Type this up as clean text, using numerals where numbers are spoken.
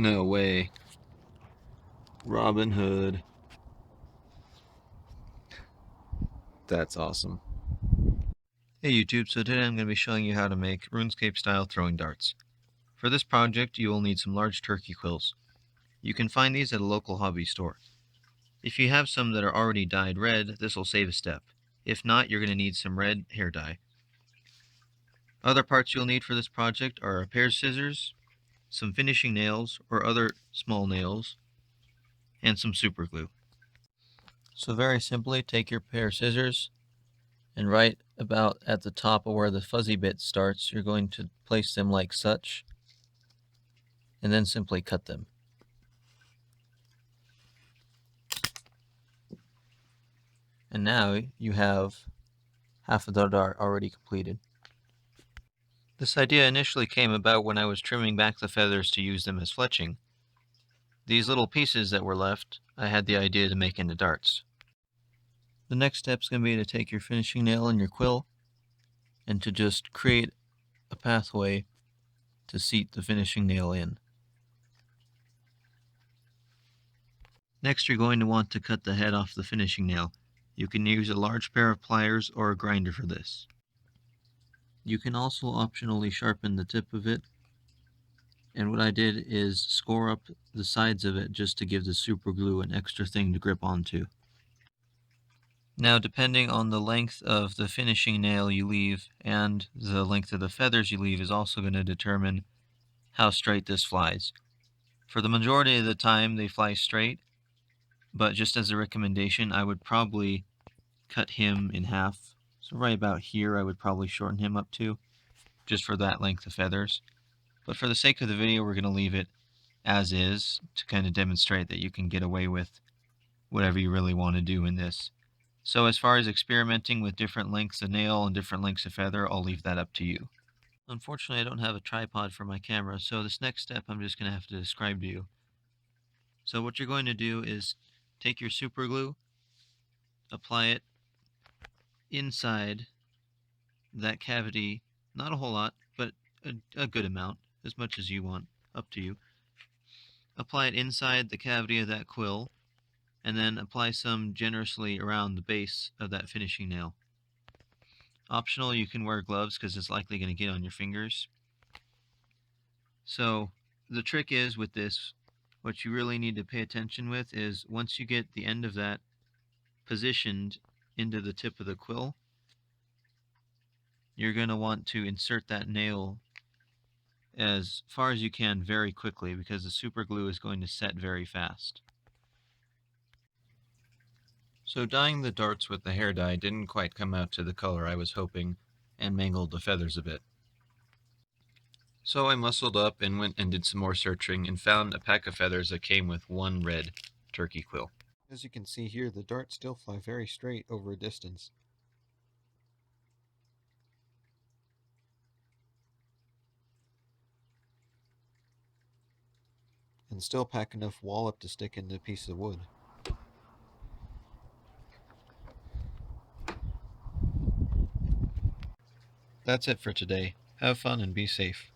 No way. Robin Hood. That's awesome. Hey YouTube, so today I'm going to be showing you how to make Runescape style throwing darts. For this project you will need some large turkey quills. You can find these at a local hobby store. If you have some that are already dyed red, this will save a step. If not, you're going to need some red hair dye. Other parts you'll need for this project are a pair of scissors, some finishing nails or other small nails, and some super glue. So very simply, take your pair of scissors, and right about at the top of where the fuzzy bit starts, you're going to place them like such, and then simply cut them. And now you have half of the dart already completed. This idea initially came about when I was trimming back the feathers to use them as fletching. These little pieces that were left, I had the idea to make into darts. The next step is going to be to take your finishing nail and your quill and to just create a pathway to seat the finishing nail in. Next, you're going to want to cut the head off the finishing nail. You can use a large pair of pliers or a grinder for this. You can also optionally sharpen the tip of it, and what I did is score up the sides of it just to give the super glue an extra thing to grip onto. Now, depending on the length of the finishing nail you leave and the length of the feathers you leave is also going to determine how straight this flies. For the majority of the time they fly straight, but just as a recommendation, I would probably cut him in half. So right about here I would probably shorten him up to, just for that length of feathers. But for the sake of the video, we're going to leave it as is to kind of demonstrate that you can get away with whatever you really want to do in this. So as far as experimenting with different lengths of nail and different lengths of feather, I'll leave that up to you. Unfortunately, I don't have a tripod for my camera, so this next step I'm just going to have to describe to you. So what you're going to do is take your super glue, apply it inside that cavity, not a whole lot, but a good amount, as much as you want, up to you. Apply it inside the cavity of that quill, and then apply some generously around the base of that finishing nail. Optional, you can wear gloves because it's likely going to get on your fingers. So the trick is with this, what you really need to pay attention with is once you get the end of that positioned into the tip of the quill, you're going to want to insert that nail as far as you can very quickly because the super glue is going to set very fast. So dyeing the darts with the hair dye didn't quite come out to the color I was hoping and mangled the feathers a bit. So I muscled up and went and did some more searching and found a pack of feathers that came with one red turkey quill. As you can see here, the darts still fly very straight over a distance. And still pack enough wallop to stick into a piece of wood. That's it for today. Have fun and be safe.